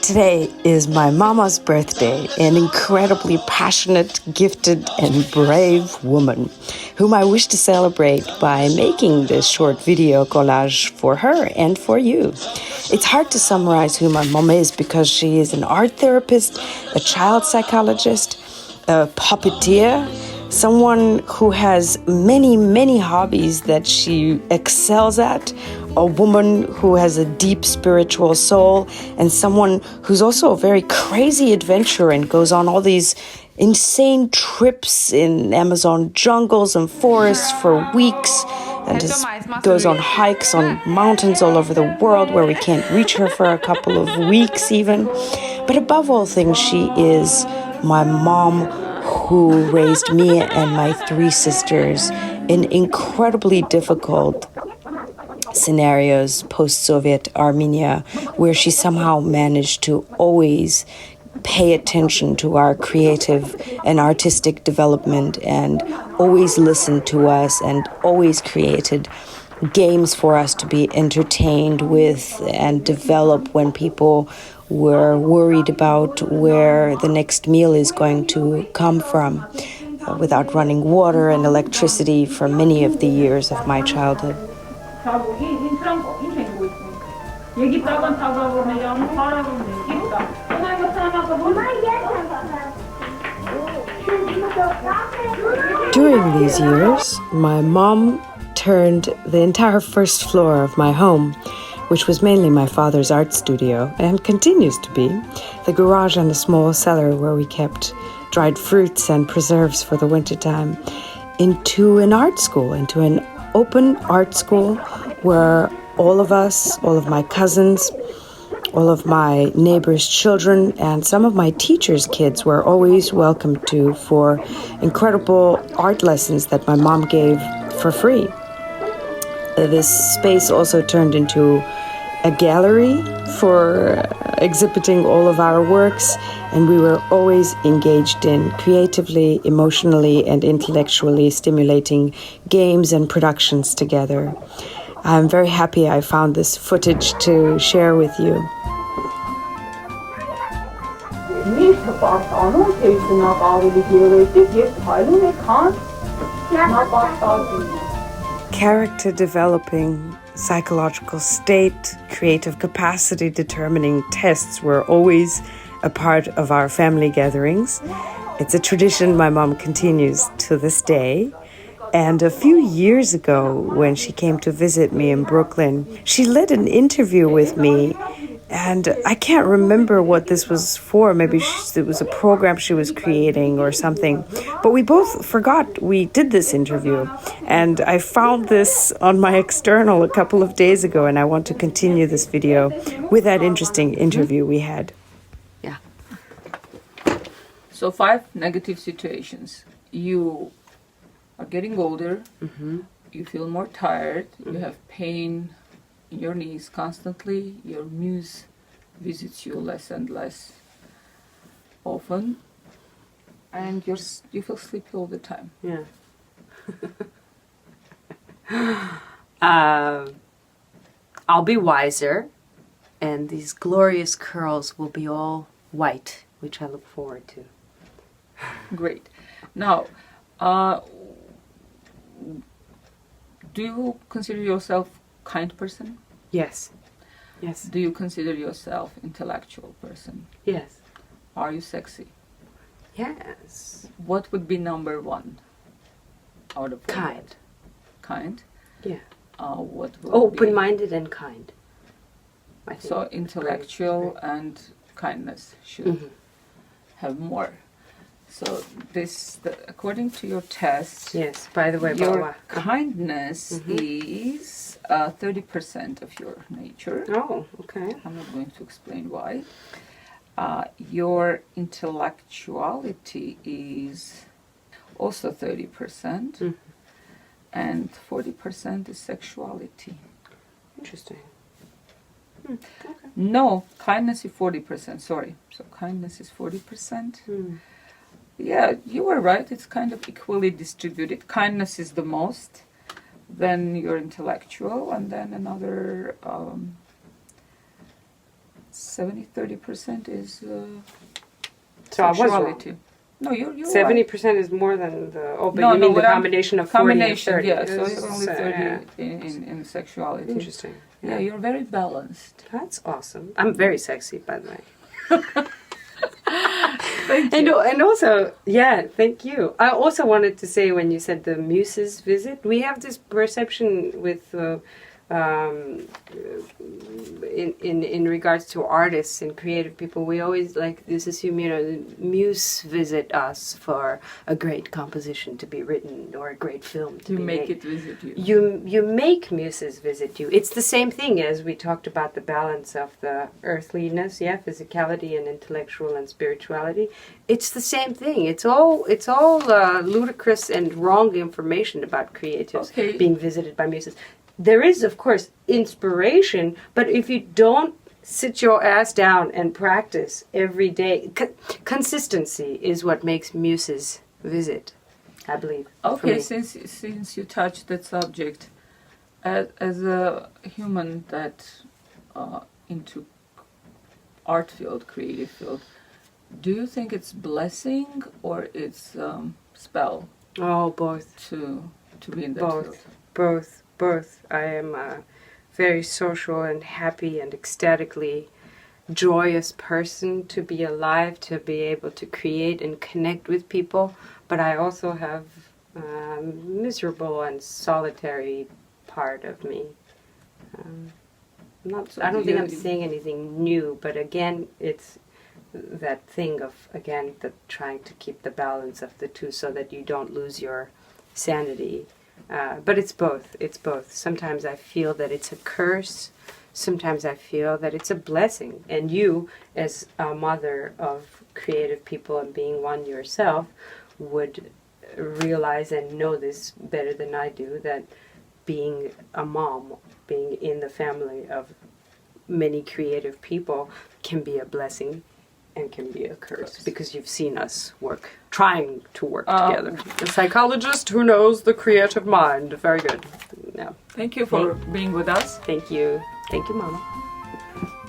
Today is my mama's birthday, an incredibly passionate, gifted, and brave woman whom I wish to celebrate by making this short video collage for her and for you. It's hard to summarize who my mom is because she is an art therapist, a child psychologist, a puppeteer, someone who has many, many hobbies that she excels at, a woman who has a deep spiritual soul, and someone who's also a very crazy adventurer and goes on all these insane trips in Amazon jungles and forests for weeks, and goes on hikes on mountains all over the world where we can't reach her for a couple of weeks even. But above all things, she is my mom, who raised me and my three sisters in incredibly difficult scenarios post-Soviet Armenia, where she somehow managed to always pay attention to our creative and artistic development and always listened to us and always created games for us to be entertained with and develop when people were worried about where the next meal is going to come from, without running water and electricity for many of the years of my childhood. During these years, my mom turned the entire first floor of my home, which was mainly my father's art studio and continues to be, the garage and a small cellar where we kept dried fruits and preserves for the wintertime, into an art school, into an open art school where all of us, all of my cousins, all of my neighbors' children, and some of my teachers' kids were always welcome to for incredible art lessons that my mom gave for free. This space also turned into a gallery for exhibiting all of our works, and we were always engaged in creatively, emotionally, and intellectually stimulating games and productions together. I'm very happy I found this footage to share with you. Character developing, psychological state, creative capacity determining tests were always a part of our family gatherings. It's a tradition my mom continues to this day. And a few years ago, when she came to visit me in Brooklyn, she led an interview with me. And I can't remember what this was for. Maybe it was a program she was creating or something. But we both forgot we did this interview. And I found this on my external a couple of days ago, and I want to continue this video with that interesting interview we had. Yeah. So 5 negative situations. You are getting older. Mm-hmm. You feel more tired. Mm-hmm. You have pain in your knees constantly. Your muse visits you less and less often, and you feel sleepy all the time. Yeah. I'll be wiser, and these glorious curls will be all white, which I look forward to. Great. Now, do you consider yourself kind person? Yes. Yes. Do you consider yourself intellectual person? Yes. Are you sexy? Yes. What would be number 1 out of kind? Kind. Yeah. What would open-minded and kind? I think so intellectual and kindness should have more. So according to your test, yes. By the way, your kindness is 30% of your nature. Oh, okay. I'm not going to explain why. Your intellectuality is also 30%, and 40% is sexuality. Interesting. Okay. No, kindness is 40%. Sorry. So kindness is 40%. Yeah, you were right. It's kind of equally distributed. Kindness is the most, then your intellectual, and then another 30% is So I was wrong. sexuality. No, you're 70% is more than the. Oh, but No, you no, mean the well, combination of 40 and 30. Yeah, so you're only So, 30 yeah. in sexuality. Interesting. Yeah, you're very balanced. That's awesome. I'm very sexy, by the way. Thank you. And also, yeah, thank you. I also wanted to say when you said the muses visit, we have this perception with in regards to artists and creative people, we always like this assume, the muse visit us for a great composition to be written or a great film to be make made. it visit you. You make muses visit you. It's the same thing as we talked about the balance of the earthliness, physicality and intellectual and spirituality. It's the same thing. It's all ludicrous and wrong information about creatives being visited by muses. There is, of course, inspiration, but if you don't sit your ass down and practice every day, consistency is what makes muses visit, I believe. Okay, since you touched that subject, as a human that into art field, creative field, do you think it's blessing or it's spell? Oh, both. To be in that field. Both. I am a very social and happy and ecstatically joyous person to be alive, to be able to create and connect with people. But I also have a miserable and solitary part of me. I don't think I'm saying anything new, but again, it's that thing of, trying to keep the balance of the two so that you don't lose your sanity. But it's both. Sometimes I feel that it's a curse. Sometimes I feel that it's a blessing. And you, as a mother of creative people and being one yourself, would realize and know this better than I do, that being a mom, being in the family of many creative people can be a blessing and can be a curse, because you've seen us trying to work together. The psychologist who knows the creative mind. Very good. Yeah. Thank you for being with us. Thank you, Mama.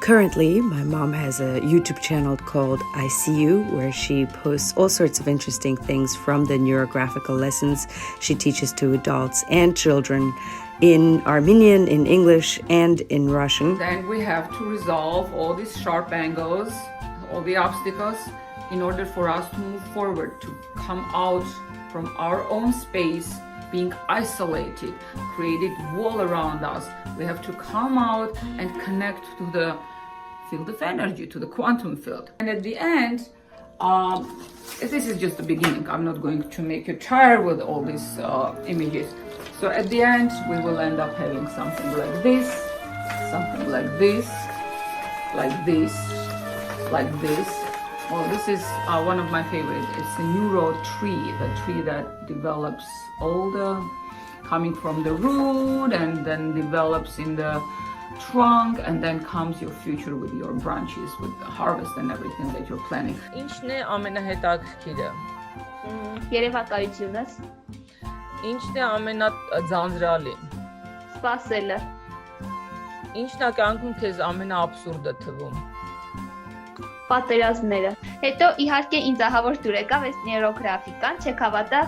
Currently, my mom has a YouTube channel called I See You, where she posts all sorts of interesting things from the neurographical lessons she teaches to adults and children in Armenian, in English, and in Russian. Then we have to resolve all these sharp angles, all the obstacles, in order for us to move forward, to come out from our own space, being isolated, created wall around us. We have to come out and connect to the field of energy, to the quantum field. And at the end, this is just the beginning. I'm not going to make you tired with all these images. So at the end, we will end up having something like this, something like this, like this, like this. Well, this is one of my favorites. It's a neuro tree, the tree that develops all the, coming from the root and then develops in the trunk, and then comes your future with your branches, with the harvest and everything that you're planning. Ինչն է ամենահետաքրքիրը։ Երևակայությունս, Ինչն է ամենաձանձրալին։ սպասելը, Ինչն է կյանքում քեզ ամենաաբսուրդը թվում։ պատերազմները։ Հետո իհարկե ինձ ահավոր դուր եկավ այս նեյրոգրաֆիկան, չեք հավատա,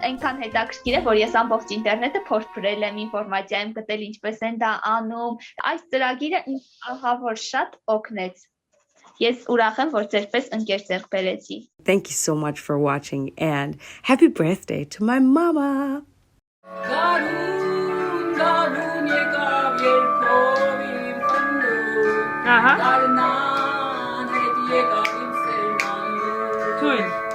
այնքան հետաքրքիր է, որ ես ամբողջ ինտերնետը փորփրել եմ, ինֆորմացիա եմ գտել, ինչպես են դա անում։ Այս ծրագիրը ինձ ահավոր շատ օգնեց։ Ես ուրախ եմ, որ ձեր պես ընկեր ձեռք բերեցի։ Thank you so much for watching, and happy birthday to my mama! Twin.